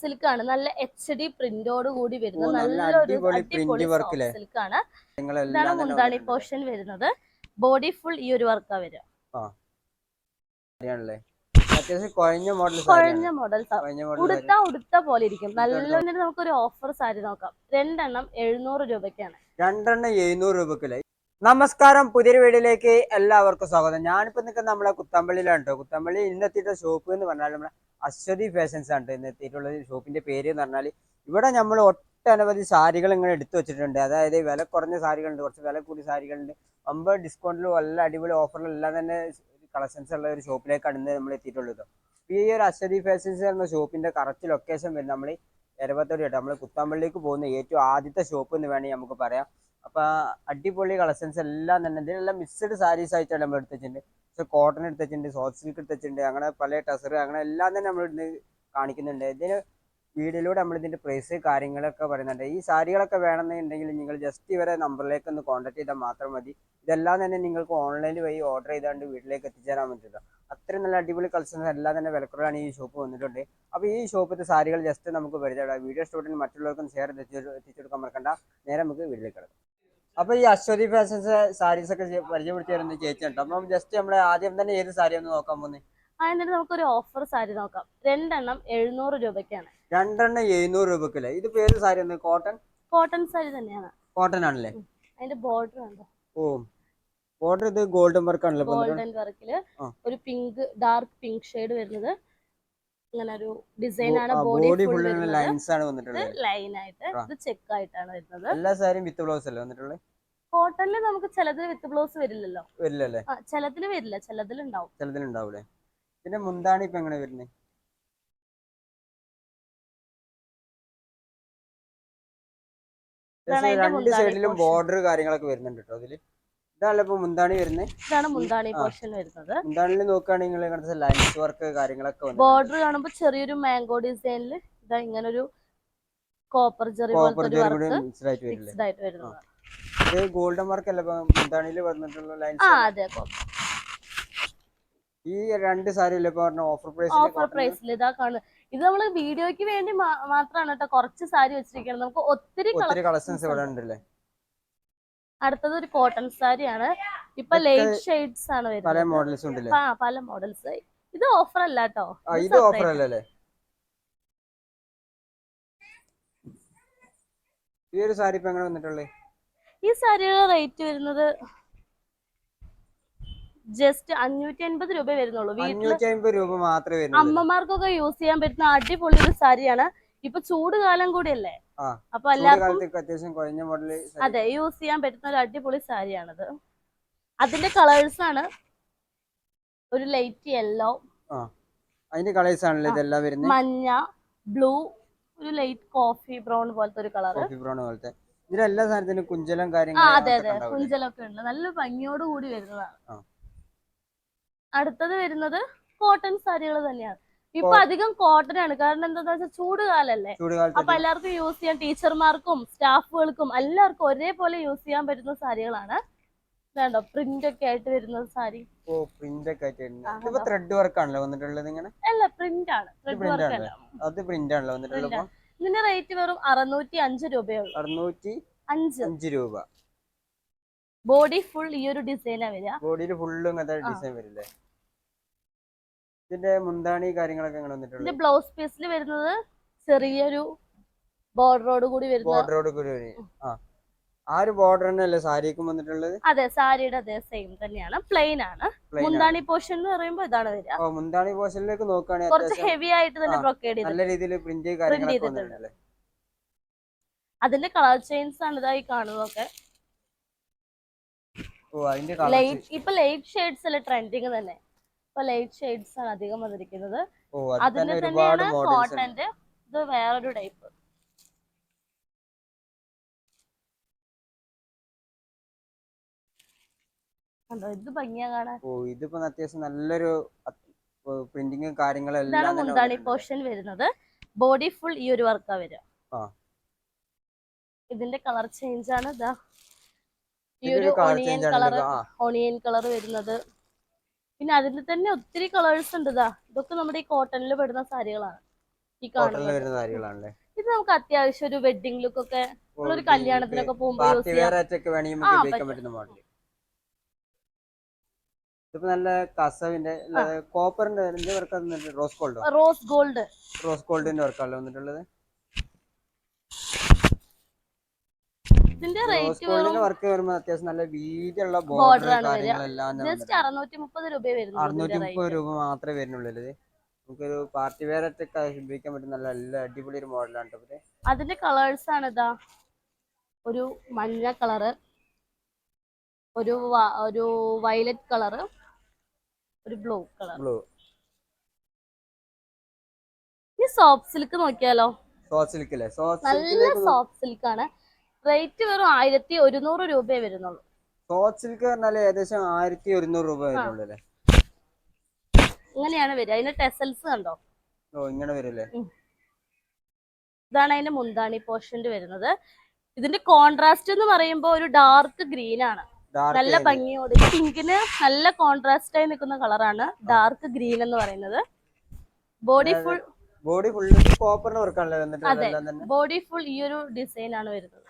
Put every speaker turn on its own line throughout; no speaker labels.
സിൽക്കാണ്. നല്ല HD പ്രിന്റോട് കൂടി വരുന്ന
നല്ല
നല്ലൊരു
അടിപൊളി പ്രിന്റ്
അടിപൊളി
വർക്ക്
സോഫ്റ്റ്
അല്ലേ?
സിൽക്കാണ്. ഇതാണ്
നിങ്ങളെല്ലാം തന്നെ
മുന്താണി
വന്നിട്ടുണ്ട്.
പോർഷൻ വരുന്നത്. ബോഡി ഫുൾ ഈ ഒരു വർക്കാ വരിക.
അറിയാണല്ലേ, അത്യാവശ്യം കുഴഞ്ഞ മോഡൽ
കുഴഞ്ഞ
സാരിയാണ്.
മോഡൽ
കുഴഞ്ഞ മോഡൽ സാരി
ഉടുത്ത പോലെ ഇരിക്കും. നല്ല നമുക്കൊരു ഓഫർ സാരി നോക്കാം. 2 എണ്ണം 700 രൂപയ്ക്കാണ്.
2 എണ്ണം 700 രൂപക്കല്ലേ. നമസ്കാരം, പുതിയൊരു വീഡിയോയിലേക്ക് എല്ലാവർക്കും സ്വാഗതം. ഞാനിപ്പോ നിൽക്കുന്നത് നമ്മളെ കുത്തമ്പള്ളിയിലാണ് കേട്ടോ. കുത്തമ്പള്ളി ഇന്നെത്തിയിട്ട് ഷോപ്പ് എന്ന് പറഞ്ഞാൽ നമ്മുടെ അശ്വതി ഫാഷൻസ് ആണ് ഇന്നെത്തിയിട്ടുള്ള ഷോപ്പിന്റെ പേര് എന്ന് പറഞ്ഞാൽ. ഇവിടെ നമ്മൾ ഒട്ടനവധി സാരികൾ ഇങ്ങനെ എടുത്തു വെച്ചിട്ടുണ്ട്. അതായത് വില കുറഞ്ഞ സാരികളുണ്ട്, കുറച്ച് വില കൂടിയ സാരികളുണ്ട്, 50 ഡിസ്കൗണ്ടിലും നല്ല അടിപൊളി ഓഫറിലും എല്ലാം തന്നെ കളക്ഷൻസ് ഉള്ള ഒരു ഷോപ്പിലേക്കാണ് ഇന്ന് നമ്മൾ എത്തിയിട്ടുള്ളത്. ഈ ഒരു അശ്വതി ഫാഷൻസ് എന്ന ഷോപ്പിന്റെ കറക്റ്റ് ലൊക്കേഷൻ വരുന്നത് നമ്മൾ എരവത്തോട് കേട്ടോ, നമ്മൾ കുത്താമ്പള്ളിക്ക് പോകുന്ന ഏറ്റവും ആദ്യത്തെ ഷോപ്പ് എന്ന് വേണമെങ്കിൽ നമുക്ക് പറയാം. അപ്പൊ അടിപൊളി കളക്ഷൻസ് എല്ലാം തന്നെ ഇതിലെല്ലാം മിക്സഡ് സാരീസ് ആയിട്ടാണ് നമ്മൾ എടുത്തിട്ടുണ്ട്. പക്ഷെ കോട്ടൺ എടുത്തിട്ടുണ്ട്, സോഫ്റ്റ് സിൽക്ക് എടുത്തിട്ടുണ്ട്, അങ്ങനെ പല ടസർ അങ്ങനെ എല്ലാം തന്നെ നമ്മൾ ഇന്ന് കാണിക്കുന്നുണ്ട്. ഇതിന് വീഡിയോയിലൂടെ നമ്മൾ ഇതിന്റെ പ്രൈസ് കാര്യങ്ങളൊക്കെ പറയുന്നുണ്ട്. ഈ സാരികളൊക്കെ വേണമെന്നുണ്ടെങ്കിൽ നിങ്ങൾ ജസ്റ്റ് ഇവരെ നമ്പറിലേക്ക് ഒന്ന് കോൺടാക്ട് ചെയ്താൽ മാത്രം മതി. ഇതെല്ലാം തന്നെ നിങ്ങൾക്ക് ഓൺലൈൻ വഴി ഓർഡർ ചെയ്താണ്ട് വീട്ടിലേക്ക് എത്തിച്ചേരാൻ പറ്റില്ല. അത്രയും നല്ല അടിപൊളി കളക്ഷൻസ് എല്ലാം തന്നെ വിലക്കുറവാണ് ഈ ഷോപ്പ് വന്നിട്ടുണ്ട്. അപ്പോൾ ഈ ഷോപ്പിന്റെ സാരികൾ ജസ്റ്റ് നമുക്ക് പരിചയപ്പെടാം. വീഡിയോ സ്റ്റുഡൻറ്റ് മറ്റുള്ളവർക്കും ഷെയർ എത്തിച്ചെടുക്കാൻ മറക്കണ്ട. നേരെ നമുക്ക് വീട്ടിലേക്ക് കിടക്കാം. അപ്പൊ ഈ അശ്വതി ഫാഷൻസ് സാരീസ് ഒക്കെ പരിചയപ്പെടുത്തി തരുന്ന ചേച്ചിയുണ്ട്. അപ്പം ജസ്റ്റ് നമ്മളെ ആദ്യം തന്നെ ഏത് സാരി ഒന്ന് നോക്കാൻ പോകുന്നത്?
എന്നിട്ട് നമുക്കൊരു ഓഫർ സാരി നോക്കാം. 2 എണ്ണം 700 രൂപയ്ക്കാണ്.
2 എണ്ണം 700 രൂപക്കല്ലേ. ഇതിപ്പോ ഏത് സാരി ഒന്ന്?
കോട്ടൺ സാരി തന്നെയാണ്.
കോട്ടൺ ആണല്ലേ.
അതിന്റെ ബോർഡർ ഉണ്ട്.
ബോർഡർ ഇത് ഗോൾഡൻ വർക്ക് ആണല്ലോ.
ഗോൾഡൻ വർക്കില് ഒരു പിങ്ക്, ഡാർക്ക് പിങ്ക് ഷെയ്ഡ് വരുന്നത്. ഇങ്ങനെ ഒരു ഡിസൈൻ ആണ്. ബോഡി ഫുൾ
ലൈൻസ് ആണ് വന്നിട്ടുള്ളത്.
ലൈൻ ആയിട്ട് ഇത് ചെക്ക് ആയിട്ടാണ് വരുന്നത്.
എല്ലാ സാരിയും വിത്ത് ബ്ലൗസ് അല്ലേ വന്നിട്ടുള്ളത്?
കോട്ടണില് നമുക്ക് ചിലതിൽ വിത്ത് ബ്ലൗസ് വരില്ലല്ലോ.
വരില്ലല്ലേ?
ചിലതില് വരില്ല,
ചിലതിലുണ്ടാവൂലേ. പിന്നെ മുന്താണി ഇപ്പൊ എങ്ങനെ വരുന്നത്? രണ്ട് സൈഡിലും ബോർഡർ കാര്യങ്ങളൊക്കെ വരുന്നുണ്ട് കേട്ടോ അതില്. ഇതാണല്ലോ ഇപ്പൊ മുന്താണി വരുന്നത്.
ഇതാണ് മുന്താണി പോർഷൻ വരുന്നത്.
മുന്താണിയിൽ നോക്കുകയാണെങ്കിൽ ലൈൻസ് വർക്ക് കാര്യങ്ങളൊക്കെ
ബോർഡർ കാണുമ്പോൾ ചെറിയൊരു മാംഗോ ഡിസൈനില് ഇതാ ഇങ്ങനെ ഒരു കോപ്പർ ജെറി പോലത്തെ വർക്ക് മിക്സ്ഡ് ആയിട്ട് വരുന്നത്.
ഇത് ഗോൾഡൻ വർക്ക് അല്ല മുന്താണിയിൽ വന്നിട്ടുള്ള ലൈൻസ്.
അതെ.
ഈ രണ്ട് സാരിയില്ല ഓഫർ
പ്രൈസിൽ ഇതാ കാണുന്നത്. ഇത് നമ്മള് വീഡിയോക്ക് വേണ്ടി മാത്രമാണ് കേട്ടോ കുറച്ച് സാരി വെച്ചിരിക്കുന്നത്. നമുക്ക് ഒത്തിരി
കളക്ഷൻസ് ഇവിടെ ഉണ്ടല്ലേ.
അടുത്തത് ഒരു കോട്ടൺ സാരിയാണ്. ഇപ്പൊ ലൈറ്റ് ഷെയ്ഡ്സ് ആണ് വരുന്നത്.
പല മോഡൽസ് ഉണ്ടല്ലേ.
പല മോഡൽസ്. ഇത് ഓഫർ അല്ല കേട്ടോ.
ഇത് ഓഫർ അല്ലല്ലേ. ഈ ഒരു സാരി ഇപ്പൊ എങ്ങനെ വന്നിട്ടുള്ളത്?
ഈ സാരിയുടെ റേറ്റ് വരുന്നത് ജസ്റ്റ് 550 രൂപ വരുന്നുള്ളൂ.
550 രൂപ മാത്രമേ വരുന്നുള്ളൂ.
അമ്മമാർക്കൊക്കെ യൂസ് ചെയ്യാൻ പറ്റുന്ന അടിപൊളി ഒരു സാരിയാണ്. ഇപ്പൊ ചൂട് കാലം കൂടിയല്ലേ, അപ്പൊ എല്ലാവർക്കും അതെ യൂസ് ചെയ്യാൻ പറ്റുന്ന ഒരു അടിപൊളി സാരിയാണത്. അതിന്റെ കളേഴ്സ് ആണ് ഒരു ലൈറ്റ് യെല്ലോ,
അതിന്റെ കളേഴ്സ് ആണല്ലോ ഇതെല്ലാം വരുന്നത്.
മഞ്ഞ, ബ്ലൂ, ഒരു ലൈറ്റ് കോഫി ബ്രൗൺ പോലത്തെ ഒരു കളർ.
ഇതിലെല്ലാ സാധനത്തിനും കുഞ്ചലം കാര്യങ്ങളും.
അതെ കുഞ്ചലൊക്കെ ഉണ്ട്. നല്ല ഭംഗിയോട് കൂടി വരുന്നതാണ്. അടുത്തത് വരുന്നത് കോട്ടൺ സാരികൾ തന്നെയാണ്. ഇപ്പൊ അധികം കോട്ടൺ ആണ്. കാരണം എന്താന്ന് വെച്ചാൽ ചൂട് കാലല്ലേ, അപ്പൊ എല്ലാവർക്കും യൂസ് ചെയ്യാൻ, ടീച്ചർമാർക്കും സ്റ്റാഫുകൾക്കും എല്ലാവർക്കും ഒരേപോലെ യൂസ് ചെയ്യാൻ പറ്റുന്ന സാരികളാണ്. വേണ്ടോ പ്രിന്റ് ഒക്കെ ആയിട്ട് വരുന്ന സാരി.
ത്രെഡ് വർക്ക് ആണല്ലോ വന്നിട്ടുള്ളത്.
അല്ല, പ്രിന്റ് ആണ്. ഇതിന്റെ റേറ്റ് വെറും 605 രൂപയുള്ളൂ.
605 രൂപ.
ബോഡി ഫുൾ ഈ ഒരു ഡിസൈനാ വരിക.
ബോഡിയിൽ ഫുള്ളും ഡിസൈൻ വരില്ലേ. ഇതിന്റെ മുന്താണി കാര്യങ്ങളൊക്കെ എങ്ങനെ വന്നിട്ടുള്ളത്?
ഇതിന്റെ ബ്ലൗസ് പീസിൽ വരുന്നത് ചെറിയൊരു ബോർഡറോട് കൂടി
ആ ഒരു ബോർഡർ തന്നെയല്ലേ സാരിക്കും വന്നിട്ടുള്ളത്?
അതെ, സാരിയുടെ അതേ സെയിം തന്നെയാണ്. പ്ലെയിൻ ആണ്. മുന്താണി പോർഷൻ എന്ന് പറയുമ്പോൾ ഇതാണ് വരിക.
മുന്താണി പോർഷനിലേക്ക് നോക്കുകയാണെങ്കിൽ
കുറച്ച് ഹെവി ആയിട്ട് തന്നെ ബ്രൊക്കേഡ്
നല്ല രീതിയിൽ പ്രിന്റ് കാര്യങ്ങളൊക്കെ വന്നിട്ടുണ്ട്.
അതിന്റെ കളർ ചേഞ്ചസ് ആണ് ഇതായി കാണുന്നതൊക്കെ. ഇപ്പൊ ലൈറ്റ് ഷെയ്ഡ്സ് അല്ലേ ട്രെൻഡിങ് തന്നെ. ഇപ്പൊ ലൈറ്റ് ഷെയ്ഡ്സ് ആണ് അധികം വന്നിരിക്കുന്നത്. അതിന്റെ തന്നെയാണ് കോട്ടന്റെ. ഇത് വേറൊരു ടൈപ്പ്. ഇത് ഭംഗിയാ കാണാൻ.
ഇതിപ്പോ അത്യാവശ്യം നല്ലൊരു പ്രിന്റിങ് കാര്യങ്ങളെല്ലാം.
ഇതാണ് മുന്താണി പോർഷൻ വരുന്നത്. ബോഡി ഫുൾ ഈ ഒരു വർക്കാ വരിക. ഇതിന്റെ കളർ ചേഞ്ച് ആണ് ഇതാ ഈ ഒരു ഓണിയൻ കളർ വരുന്നത്. പിന്നെ അതിൽ തന്നെ ഒത്തിരി കളേഴ്സ് ഉണ്ട്. ഇതൊക്കെ നമ്മുടെ ഈ കോട്ടണിൽ പെടുന്ന സാരികളാണ്. ഈ
കോട്ടണിൽ
കാണുന്നത്.
വരുന്ന സാരികളാണല്ലേ.
ഇത് നമുക്ക് അത്യാവശ്യം ഒരു വെഡിങ് ലുക്ക് ഒക്കെ ഒരു കല്യാണത്തിനൊക്കെ പോകുമ്പോൾ യൂസ്
പാർട്ടി വെയർ ആയിട്ടൊക്കെ വേണമെങ്കിൽ നമുക്ക് ഉപയോഗിക്കാൻ പറ്റുന്ന മോഡൽ. ഇതിപ്പോ നല്ല കസവിന്റെ കോപ്പറിന്റെ വർക്ക് വന്നിട്ട് റോസ് ഗോൾഡോ? റോസ് ഗോൾഡിന്റെ വർക്കാണല്ലോ വന്നിട്ടുള്ളത്.
ഇതിന്റെ
റോസ്
റേറ്റ്
ഗോൾഡിന്റെ വർക്ക് വരുമ്പോൾ അത്യാവശ്യം നല്ല വീതിയുള്ള ബോർഡർ കാര്യങ്ങളെല്ലാം
ജസ്റ്റ് 630 രൂപ വരുന്നുള്ളൂ.
630 രൂപ മാത്രമേ വരുന്നുള്ളൂ. ഇത് നമുക്കൊരു പാർട്ടി വെയർ ആയിട്ടൊക്കെ ഉപയോഗിക്കാൻ പറ്റുന്ന നല്ല അടിപൊളി ഒരു മോഡലാണ്.
അതിന്റെ കളേഴ്സ് ആണ് ഇതാ, ഒരു മഞ്ഞ കളറ്, ഒരു വയലറ്റ് കളറ്, ഒരു ബ്ലൂ കളർ. ഈ സോഫ്റ്റ് സിൽക്ക് നോക്കിയാലോ? നല്ല സോഫ്റ്റ് സിൽക്ക് ആണ്. റേറ്റ് വെറും 1100 രൂപയെ വരുന്നുള്ളൂ.
സോഫ്റ്റ് സിൽക്ക് പറഞ്ഞാൽ ഏകദേശം 1100 രൂപ വരുന്നുള്ളൂ അല്ലേ?
ഇങ്ങനെയാണ് വരിക. അതിന്റെ ടെസൽസ് കണ്ടോ?
ഇങ്ങനെ വരില്ലേ?
ഇതാണ് അതിന്റെ മുന്താണി പോർഷന്റെ വരുന്നത്. ഇതിന്റെ കോൺട്രാസ്റ്റ് എന്ന് പറയുമ്പോൾ ഒരു ഡാർക്ക് ഗ്രീൻ ആണ്. നല്ല ഭംഗിയോട് പിങ്കിന് നല്ല കോൺട്രാസ്റ്റ് ആയി നിൽക്കുന്ന കളറാണ് ഡാർക്ക് ഗ്രീൻ എന്ന് പറയുന്നത്. ബോഡി ഫുൾ
കോപ്പറിന്റെ വർക്കാണല്ലേ?
അതെ, ബോഡി ഫുൾ ഈ ഒരു ഡിസൈൻ ആണ് വരുന്നത്.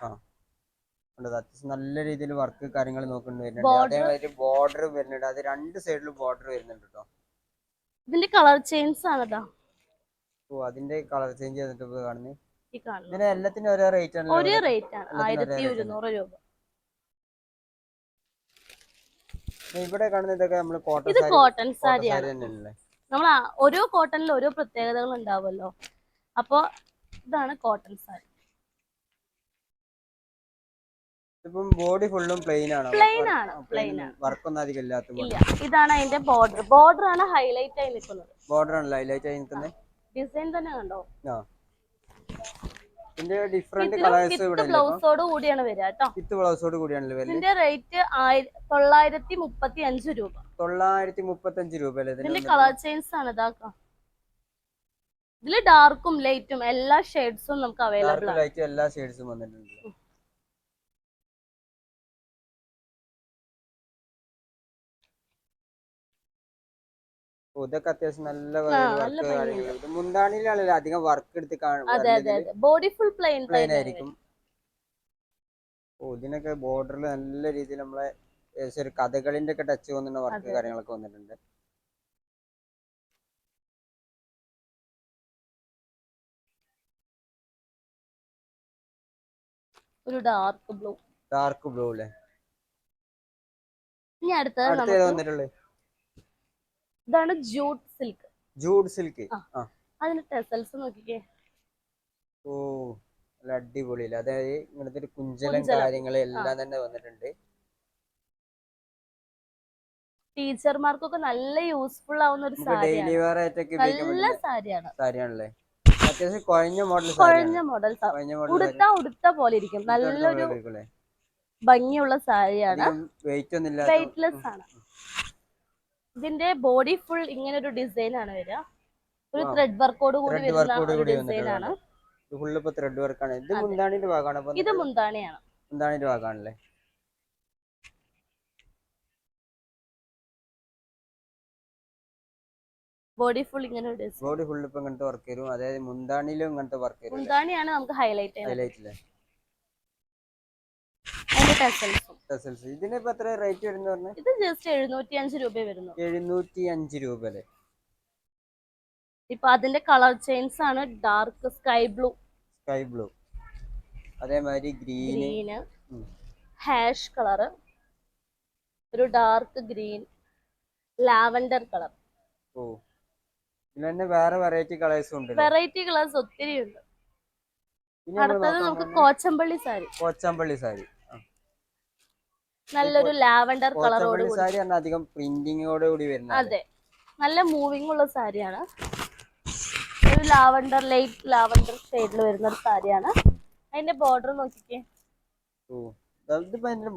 നല്ല രീതിയിൽ വർക്ക് കാര്യങ്ങൾ നോക്കുന്നുണ്ട്. ബോർഡർ വരുന്നുണ്ട്. അത് രണ്ട് സൈഡിലും ബോർഡർ വരുന്നുണ്ട് കേട്ടോ.
ഇതിന്റെ കളർ ചേഞ്ച് ആണതാ.
അതിന്റെ കളർ ചേഞ്ച് ചെയ്തിട്ട് കാണുന്നത്. എല്ലാത്തിനും
ഒരേ റേറ്റ് ആണ്, 1100 രൂപ.
ഇവിടെ കാണുന്നതൊക്കെ നമ്മൾ
കോട്ടൺ സാരിയാണ്. നമ്മൾ ഓരോ കോട്ടണിൽ ഓരോ പ്രത്യേകതകൾ ഉണ്ടാവുമല്ലോ. അപ്പൊ ഇതാണ് കോട്ടൺ സാരി.
ബോഡി ഫുള്ളും പ്ലെയിൻ ആണ്. വർക്കൊന്നും അധികം ഇല്ലാത്ത.
ഇതാണ് അതിന്റെ ബോർഡർ ആണ് ഹൈലൈറ്റ് ആയി നിൽക്കുന്നത്. ഡിസൈൻ തന്നെ കണ്ടോ?
ഇതിന്റെ ഡിഫറെന്റ് കളേഴ്സ് ഇവിടെ
ബ്ലൗസോട് കൂടിയാണ് വരിക കേട്ടോ.
വിത്ത് ബ്ലൗസോട് കൂടിയാണ് വരുന്നത്.
ഇതിന്റെ റേറ്റ് 935 രൂപ.
935 രൂപ.
ഇതിന്റെ കളർ ചേഞ്ച് ആണ് ഇതാക്കാം. ഇതില് ഡാർക്കും ലൈറ്റും എല്ലാ ഷെയ്ഡ്സും നമുക്ക് അവൈലബിൾ ആണ്.
എല്ലാ ഷെയ്ഡ്സും വന്നിട്ടുണ്ട്. ഇതൊക്കെ അത്യാവശ്യം നല്ല വർക്ക്. മുന്താണിയിലാണല്ലോ അധികം വർക്ക് എടുത്ത് കാണുന്നത്.
ബോഡി ഫുൾ പ്ലെയിൻ
ആയിരിക്കും. ഇതിനൊക്കെ ബോർഡറിൽ നല്ല രീതിയിൽ നമ്മളെ ഒരു കഥകളിന്റെ ഒക്കെ ടച്ച് വന്നിട്ട് വർക്ക് കാര്യങ്ങളൊക്കെ വന്നിട്ടുണ്ട്.
ഒരു ഡാർക്ക് ബ്ലൂ
അല്ലേ?
ഇനി അടുത്തത് ഇതാണ് ജൂട്ട് സിൽക്ക്. അതിന്റെ ടെസൽസ് നോക്കിക്കേ.
അടിപൊളി. അതായത് ഇങ്ങനത്തെ ഒരു കുഞ്ചലും കാര്യങ്ങളും എല്ലാം തന്നെ വന്നിട്ടുണ്ട്.
ടീച്ചർമാർക്കൊക്കെ നല്ല യൂസ്ഫുൾ ആവുന്ന ഒരു
ഡെയിലി വെയർ ആയിട്ടൊക്കെ
നല്ല സാരിയാണല്ലേ?
അത്യാവശ്യം കുഴഞ്ഞ മോഡൽ
ഉടുത്ത പോലെ ഇരിക്കും. നല്ലൊരു ഭംഗിയുള്ള സാരിയാണ്. വെയിറ്റ്ലെസ് ആണ്. ഇതിന്റെ ബോഡി ഫുൾ ഇങ്ങനെ ഒരു ഡിസൈൻ ആണ് വരിക. ഒരു ത്രെഡ് വർക്കോട് കൂടി വരുന്ന ഒരു ഡിസൈൻ ആണ്. ഇത് മുന്താണിയാണ്. ബോഡി ഫുൾ ഇങ്ങനെ ഒരു ഡിസൈൻ.
ബോഡി ഫുൾ ഇപ്പൊ ഇങ്ങനത്തെ വർക്ക് വരും. അതായത് മുന്താണിയിലും ഇങ്ങനത്തെ വർക്ക് വരും.
മുന്താണിയാണ് നമുക്ക് ഹൈലൈറ്റ്
ചെയ്യുന്നത്. ഇതിന് ഇപ്പൊ എത്ര റേറ്റ് വരുന്നു?
ഇത് ജസ്റ്റ് 705 രൂപ വരുന്നു.
705 രൂപ അല്ലേ?
ഇപ്പൊ അതിന്റെ കളർ ചേഞ്ച് ആണ് ഡാർക്ക് സ്കൈ ബ്ലൂ,
അതേമാതിരി ഗ്രീൻ,
ഹാഷ് കളർ, ഒരു ഡാർക്ക് ഗ്രീൻ, ലാവൻഡർ കളർ.
വേറെ വെറൈറ്റി കളേഴ്സ് ഉണ്ട്.
ഒത്തിരി ഉണ്ട്. അടുത്തത് നമുക്ക് കോച്ചമ്പള്ളി സാരി. നല്ലൊരു ലാവൻഡർ കളറോട്
സാരി അധികം പ്രിന്റിങ്ങോട് കൂടി വരുന്നത്.
അതെ, നല്ല മൂവിംഗ് ഉള്ള സാരിയാണ്. ഒരു ലൈറ്റ് ലാവൻഡർ ഷെയ്ഡിൽ വരുന്ന ഒരു സാരിയാണ്. അതിന്റെ ബോർഡർ നോക്കിക്കേ.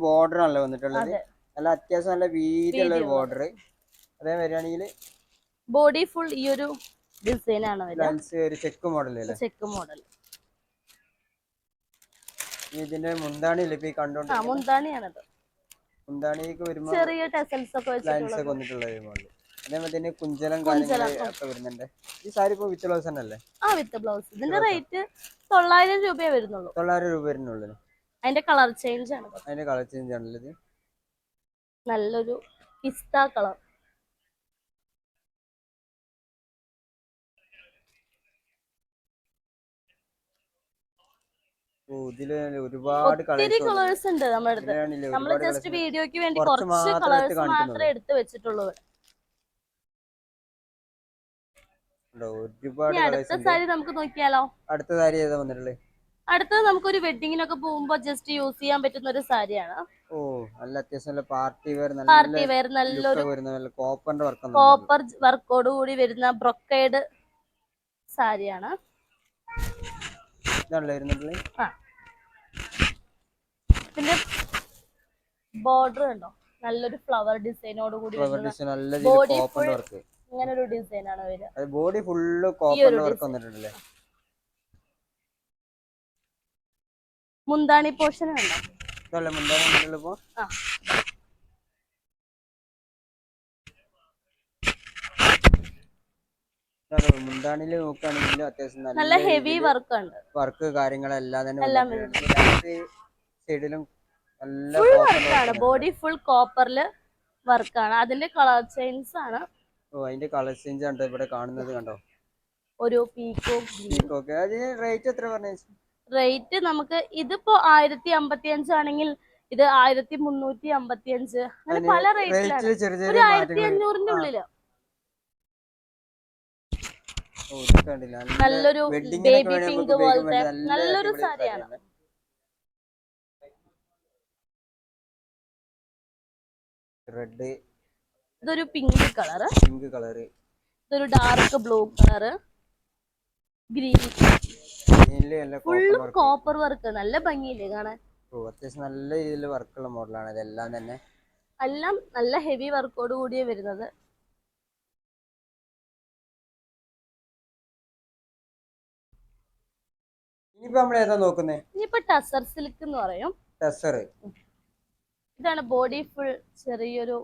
ബോർഡർ ആണല്ലോ വന്നിട്ടുള്ളത്. നല്ല അത്യാവശ്യം നല്ല വീതിയുള്ള ബോർഡർ. അതേ വരികയാണെങ്കിൽ
ബോഡി ഫുൾ ഈ ഒരു ഡിസൈൻ ആണ്
ചെക്ക് മോഡൽ. ഇതിന്റെ മുന്താണിയില്ലേ ഇപ്പൊ കണ്ടോണ്ട്?
മുന്താണിയാണത്.
മുന്താണിക്ക് വരുമ്പോൾ
ചെറിയ ടെസൽസ് ഒക്കെ
വന്നിട്ടുള്ള അതേപോലെ തന്നെ കുഞ്ചലം കാര്യങ്ങളൊക്കെ വരുന്നുണ്ട്. ഈ സാരി ഇപ്പൊ വിത്ത് ബ്ലൗസ് തന്നെ അല്ലേ?
With blouse. ഇതിന്റെ റേറ്റ് 900 രൂപയെ വരുന്നുള്ളൂ.
900 രൂപ വരുന്നുള്ളൂ.
അതിന്റെ കളർ ചേഞ്ച് ആണ്.
അതിന്റെ കളർ ചേഞ്ച് ആണല്ലോ ഇത്.
നല്ലൊരു പിസ്ത കളർ.
ഒരുപാട്
കളേഴ്സ് ഉണ്ട് നമ്മുടെ അടുത്ത്. നമ്മൾ ജസ്റ്റ് വീഡിയോക്ക് വേണ്ടി കുറച്ച് കളേഴ്സ് മാത്രമേ എടുത്ത് വെച്ചിട്ടുള്ളൂ. അടുത്ത സാരി നമുക്ക് നോക്കിയാലോ?
അടുത്ത സാരി ഏതാ വന്നിട്ടുള്ളത്?
അടുത്തത് നമുക്കൊരു വെഡിങ്ങിനൊക്കെ പോകുമ്പോ ജസ്റ്റ് യൂസ് ചെയ്യാൻ പറ്റുന്ന ഒരു സാരിയാണ്.
നല്ല അത്യാവശ്യം പാർട്ടി വെയർ
നല്ലൊരു
കോപ്പർ
വർക്കോട് കൂടി വരുന്ന ബ്രൊക്കേഡ് സാരിയാണ്. പിന്നെ ബോർഡർ ഉണ്ടോ, നല്ലൊരു ഫ്ലവർ ഡിസൈനോട് കൂടി ബോഡി ഇങ്ങനെ ഒരു ഡിസൈൻ ആണ് വരിക.
ബോഡി ഫുള്ള് കോപ്പർ വർക്ക് വന്നിട്ടുണ്ടല്ലേ.
മുന്താണി പോർഷൻ ഉണ്ടോ?
മുന്താണിയില് നോക്കുകയാണെങ്കിലും അത്യാവശ്യം
നല്ല ഹെവി വർക്ക് ഉണ്ട്.
വർക്ക് കാര്യങ്ങളെല്ലാം തന്നെ സൈഡിലും
ഫുൾ വർക്കാണ്. ബോഡി ഫുൾ കോപ്പറില് വർക്കാണ്. അതിന്റെ കളർ ചേഞ്ച് ആണ്.
അതിന്റെ കളർ ചേഞ്ച് ആണ് ഇവിടെ കാണുന്നത്. കണ്ടോ,
ഒരു പീക്കോക്ക്.
അതിന് റേറ്റ് എത്ര പറഞ്ഞു?
റേറ്റ് നമുക്ക് ഇതിപ്പോ 1055 ആണെങ്കിൽ ഇത് 1355, അങ്ങനെ പല റേറ്റിലാണ്. ഒരു 1500-ന്റെ ഉള്ളില് നല്ലൊരു ബേബി പിങ്ക് പോലത്തെ നല്ലൊരു സാരിയാണ്.
റെഡ്,
ഇതൊരു പിങ്ക് കളറ്, ഇതൊരു ഡാർക്ക് ബ്ലൂ കളറ്, ഗ്രീൻ, ഫുള്ളും കോപ്പർ വർക്ക്. നല്ല ഭംഗിയില്ലേ കാണാൻ?
അത്യാവശ്യം നല്ല രീതിയിൽ വർക്കുള്ള മോഡലാണ് ഇതെല്ലാം തന്നെ.
എല്ലാം നല്ല ഹെവി വർക്കോട് കൂടിയേ വരുന്നത്.
ഇനിയിപ്പോ നമ്മൾ ഏതാ നോക്കുന്നേ?
ഇനിയിപ്പോ ടസർ സിൽക്ക് എന്ന് പറയും. ഇതാണ് ബോഡി ഫുൾ ചെറിയൊരു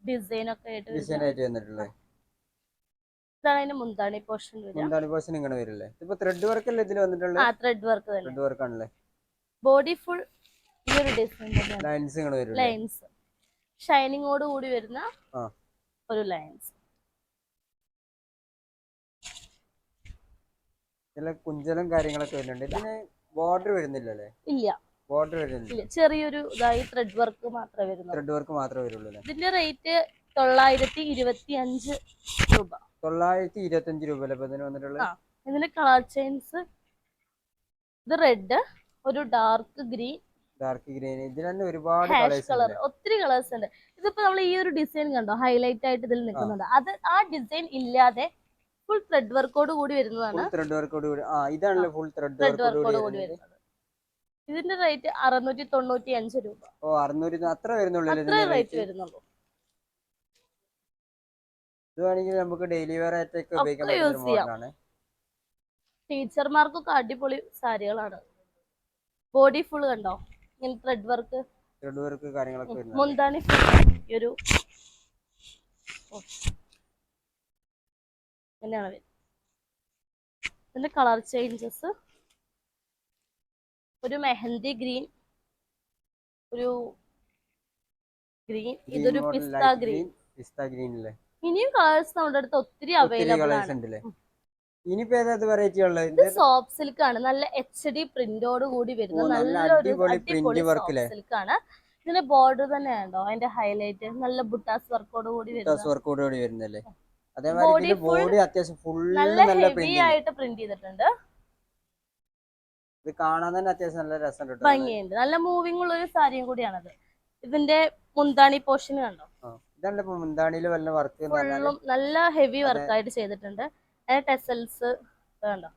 ഡിസൈൻ ഒക്കെ ആയിട്ട്
വന്നിട്ടുള്ളത്.
ഇതാണ് അതിന്റെ മുന്താണി പോർഷൻ.
ഇങ്ങനെ വരില്ലേ? ഇപ്പൊ ത്രെഡ് വർക്ക് അല്ലേ ഇതിൽ വന്നിട്ടുള്ളത്?
ത്രെഡ് വർക്ക് തന്നെ.
ത്രെഡ് വർക്ക് ആണല്ലേ.
ബോഡി ഫുൾ ഈ ഒരു ഡിസൈൻ
ലൈൻസ് ഇങ്ങനെ വരും.
ലൈൻസ് ഷൈനിങ്ങോട് കൂടി വരുന്ന ഒരു ലൈൻസ്.
കുഞ്ചലും കാര്യങ്ങളൊക്കെ വരുന്നുണ്ട്. ഇതിന് ബോർഡർ വരുന്നില്ലല്ലേ?
ഇല്ല,
ബോർഡർ വരുന്നില്ല.
ചെറിയൊരു ത്രെഡ് വർക്ക് മാത്രമേ
വരുള്ളൂ.
ഇതിന്റെ റേറ്റ് 925 രൂപ.
925 രൂപ അല്ലേ ഇതിന് വന്നിട്ടുള്ളത്?
ഇതിന്റെ കളർ ചേഞ്ച്, ഇത് റെഡ്, ഒരു ഡാർക്ക് ഗ്രീൻ,
ഇതിൽ തന്നെ ഒരുപാട്
കളർ, ഒത്തിരി കളേഴ്സ് ഉണ്ട്. ഇതിപ്പോ നമ്മൾ ഈ ഒരു ഡിസൈൻ കണ്ടോ, ഹൈലൈറ്റ് ആയിട്ട് ഇതിൽ നിൽക്കുന്നുണ്ട്. അത് ആ ഡിസൈൻ ഇല്ലാതെ ഫുൾ ത്രെഡ് വർക്കോട് കൂടി വരുന്നതാണ്.
ഇതാണല്ലേ ഫുൾ ത്രെഡ് വർക്കോട് കൂടി വരുന്നത്.
ഇതിന്റെ റേറ്റ് 695 രൂപ.
600 അത്ര വരുന്നുള്ളൂ. ഇത് വേണമെങ്കിൽ നമുക്ക് ഡെയിലി വെയർ ആയിട്ടൊക്കെ ഉപയോഗിക്കാൻ പറ്റുന്ന മോഡലാണ്.
ടീച്ചർമാർക്കൊക്കെ അടിപൊളി സാരികളാണ്. ബോഡി ഫുൾ കണ്ടോ, ഇങ്ങനെ ത്രെഡ് വർക്ക്
കാര്യങ്ങളൊക്കെ വരുന്നത്.
മുന്താണി ഒരു ഇങ്ങനെയാണ് വരുന്നത്. ഇതിന്റെ കളർ ചേഞ്ചസ്, ഒരു മെഹന്തി ഗ്രീൻ, ഒരു ഗ്രീൻ, ഇതൊരു പിസ്ത ഗ്രീൻ. ഇനിയും കളേഴ്സ് നമ്മുടെ അടുത്ത് ഒത്തിരി അവൈലബിൾ ആണ്. ഇത് സോഫ്റ്റ് സിൽക്ക് ആണ്. നല്ല HD പ്രിന്റോട് കൂടി വരുന്ന നല്ലൊരു അടിപൊളി സോഫ്റ്റ് സിൽക്ക് ആണ്. ഇതിന്റെ ബോർഡർ തന്നെ ഉണ്ടോ, അതിന്റെ ഹൈലൈറ്റ് നല്ല ബുട്ടാസ് വർക്കോട് കൂടി
വരുന്നല്ലേ.
നല്ല ഹെവി ആയിട്ട് പ്രിന്റ് ചെയ്തിട്ടുണ്ട്.
ഇത് കാണാൻ തന്നെ അത്യാവശ്യം നല്ല രസമുണ്ട്,
ഭംഗിയുണ്ട്. നല്ല മൂവിംഗ് ഉള്ള ഒരു സാരിയും കൂടിയാണത്. ഇതിന്റെ മുന്താണി പോർഷൻ കണ്ടോ, ഫുള്ളും നല്ല ഹെവി വർക്കായിട്ട് ചെയ്തിട്ടുണ്ട്. ടെസൽസ് കണ്ടോ.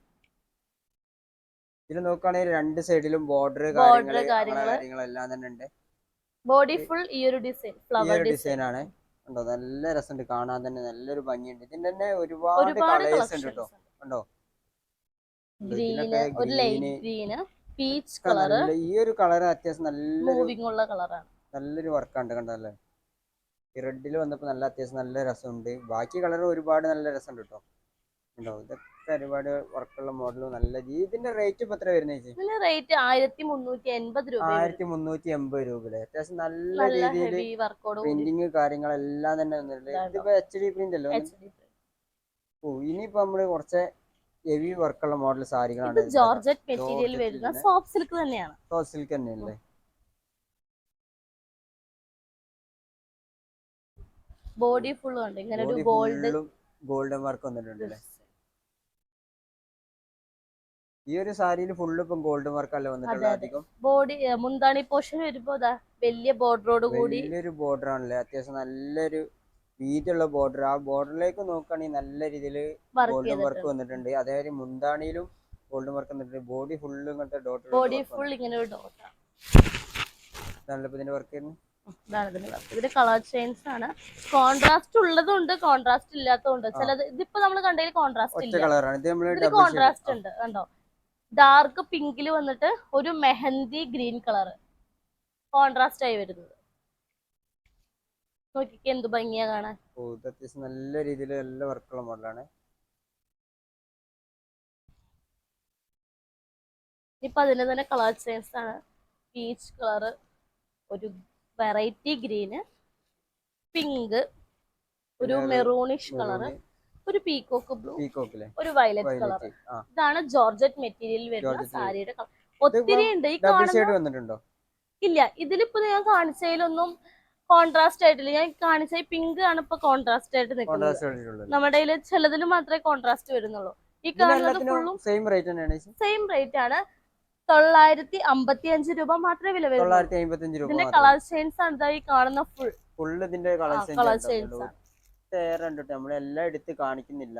ഇതിൽ നോക്കുകയാണെങ്കിൽ രണ്ട് സൈഡിലും ബോർഡർ കാര്യങ്ങളെല്ലാം തന്നെ ഉണ്ട്.
ബോഡി ഫുൾ ഈ ഒരു ഡിസൈൻ, ഫ്ലവർ
ഡിസൈൻ ആണ്. കണ്ടോ, നല്ല രസമുണ്ട് കാണാൻ തന്നെ, നല്ലൊരു ഭംഗിയുണ്ട്. ഇതിന്റെ തന്നെ ഒരുപാട് കളേഴ്സ് ഉണ്ട് കേട്ടോ. കണ്ടോ,
ഗ്രീന്, ഒരു ലൈറ്റ് ഗ്രീന്, പീച്ച് കളർ.
ഈ ഒരു കളർ അത്യാവശ്യം നല്ല
മൂവിംഗ് ഉള്ള കളറാണ്.
നല്ലൊരു വർക്കാണ് കണ്ടല്ലേ. ഈ റെഡിൽ വന്നപ്പോൾ നല്ല അത്യാവശ്യം നല്ല രസമുണ്ട്. ബാക്കി കളർ ഒരുപാട് നല്ല രസമുണ്ട് കേട്ടോ. ഉണ്ടോ ഇതൊക്കെ ഒരുപാട് വർക്കുള്ള മോഡലും നല്ല. ഇതിന്റെ റേറ്റ് ഇപ്പൊ എത്ര വരുന്നത് ചേച്ചി?
ഇതിന്റെ റേറ്റ് 1380 രൂപ.
1380 രൂപ. അത്യാവശ്യം നല്ല രീതിയിൽ പ്രിന്റിങ് കാര്യങ്ങളെല്ലാം തന്നെ വന്നിട്ടുണ്ട്. ഇതിപ്പോ HD പ്രിന്റ് അല്ലോ. ഓ ഇനിയിപ്പോ നമ്മള് കുറച്ച് ഹെവി വർക്കുള്ള മോഡൽ സാരികളാണ്.
ജോർജറ്റ് മെറ്റീരിയൽ വരുന്ന സോഫ്റ്റ് സിൽക്ക് തന്നെയാണ്.
സോഫ്റ്റ് സിൽക്ക് തന്നെയല്ലേ.
ബോഡി ഫുൾ ഉണ്ട് ഇങ്ങനെ ഒരു
ഗോൾഡൻ വർക്ക് വന്നിട്ടുണ്ട്. ഈ ഒരു സാരിയിൽ ഫുള്ള് ഇപ്പം ഗോൾഡൻ വർക്ക് അല്ലേ വന്നിട്ടുള്ളത് അധികം.
ബോഡി മുന്താണി പോർഷൻ വരുമ്പോ വലിയ ബോർഡറോട് കൂടി
വലിയൊരു ബോർഡർ ആണല്ലേ. അത്യാവശ്യം നല്ലൊരു വീതിയുള്ള ബോർഡർ. ആ ബോർഡറിലേക്ക് നോക്കുകയാണെങ്കിൽ നല്ല രീതിയിൽ ഗോൾഡൻ വർക്ക് വന്നിട്ടുണ്ട്. അതേപോലെ മുന്താണിയിലും ഗോൾഡൻ വർക്ക് വന്നിട്ടുണ്ട്. ബോഡി ഫുള്ള് ഇങ്ങനത്തെ ഡോട്ട്.
ബോഡി ഫുൾ ഇങ്ങനെ ഒരു ഡോട്ടാണ്.
ഇതിന്റെ വർക്ക്
ഇതിന്റെ കളർ ചേഞ്ച് ആണ്. കോൺട്രാസ്റ്റ് ഉള്ളതുണ്ട്, കോൺട്രാസ്റ്റ് ഇല്ലാത്തതുണ്ട്. ചിലത് ഇതിപ്പോ നമ്മൾ കണ്ടതിൽ കോൺട്രാസ്റ്റ് ഇല്ല. കോൺട്രാസ്റ്റ് ഉണ്ട് കണ്ടോ. ഡാർക്ക് പിങ്കിൽ വന്നിട്ട് ഒരു മെഹന്തി ഗ്രീൻ കളർ കോൺട്രാസ്റ്റ് ആയി വരുന്നത്. നോക്കിക്കേ എന്ത് ഭംഗിയാ കാണാൻ.
നല്ല രീതിയിൽ നല്ല വർക്കുള്ള മോഡലാണ്.
ഇപ്പൊ അതിന്റെ തന്നെ കളർ ചേഞ്ച് ആണ്. പീച്ച് കളർ, ഒരു വെറൈറ്റി ഗ്രീന്, പിങ്ക്, ഒരു മെറൂണിഷ് കളറ്, ഒരു പീകോക്ക് ബ്ലൂ, ഒരു വയലറ്റ് കളർ. ഇതാണ് ജോർജറ്റ് മെറ്റീരിയൽ വരുന്ന സാരിയുടെ കളർ. ഒത്തിരി ഉണ്ട്. ഈ കാണുന്ന ഇല്ല. ഇതിലിപ്പോ ഞാൻ കാണിച്ചതിലൊന്നും കോൺട്രാസ്റ്റ് ആയിട്ടില്ല. ഞാൻ കാണിച്ച പിങ്ക് ആണ് ഇപ്പൊ കോൺട്രാസ്റ്റ് ആയിട്ട് നിൽക്കുന്നത്. നമ്മുടെ ചിലതിൽ മാത്രമേ കോൺട്രാസ്റ്റ് വരുന്നുള്ളൂ. ഈ കാണുന്നത് ഫുള്ളും സെയിം റേറ്റ് ആണ്. 955 രൂപ മാത്രമേ വില വരുന്നുള്ളൂ. ഇതിന്റെ കളർ ചേഞ്ച് ആണ് ഈ കാണുന്ന ഫുൾ.
ഇതിന്റെ കളർ ചേഞ്ച് നമ്മളെല്ലാം എടുത്ത് കാണിക്കുന്നില്ല.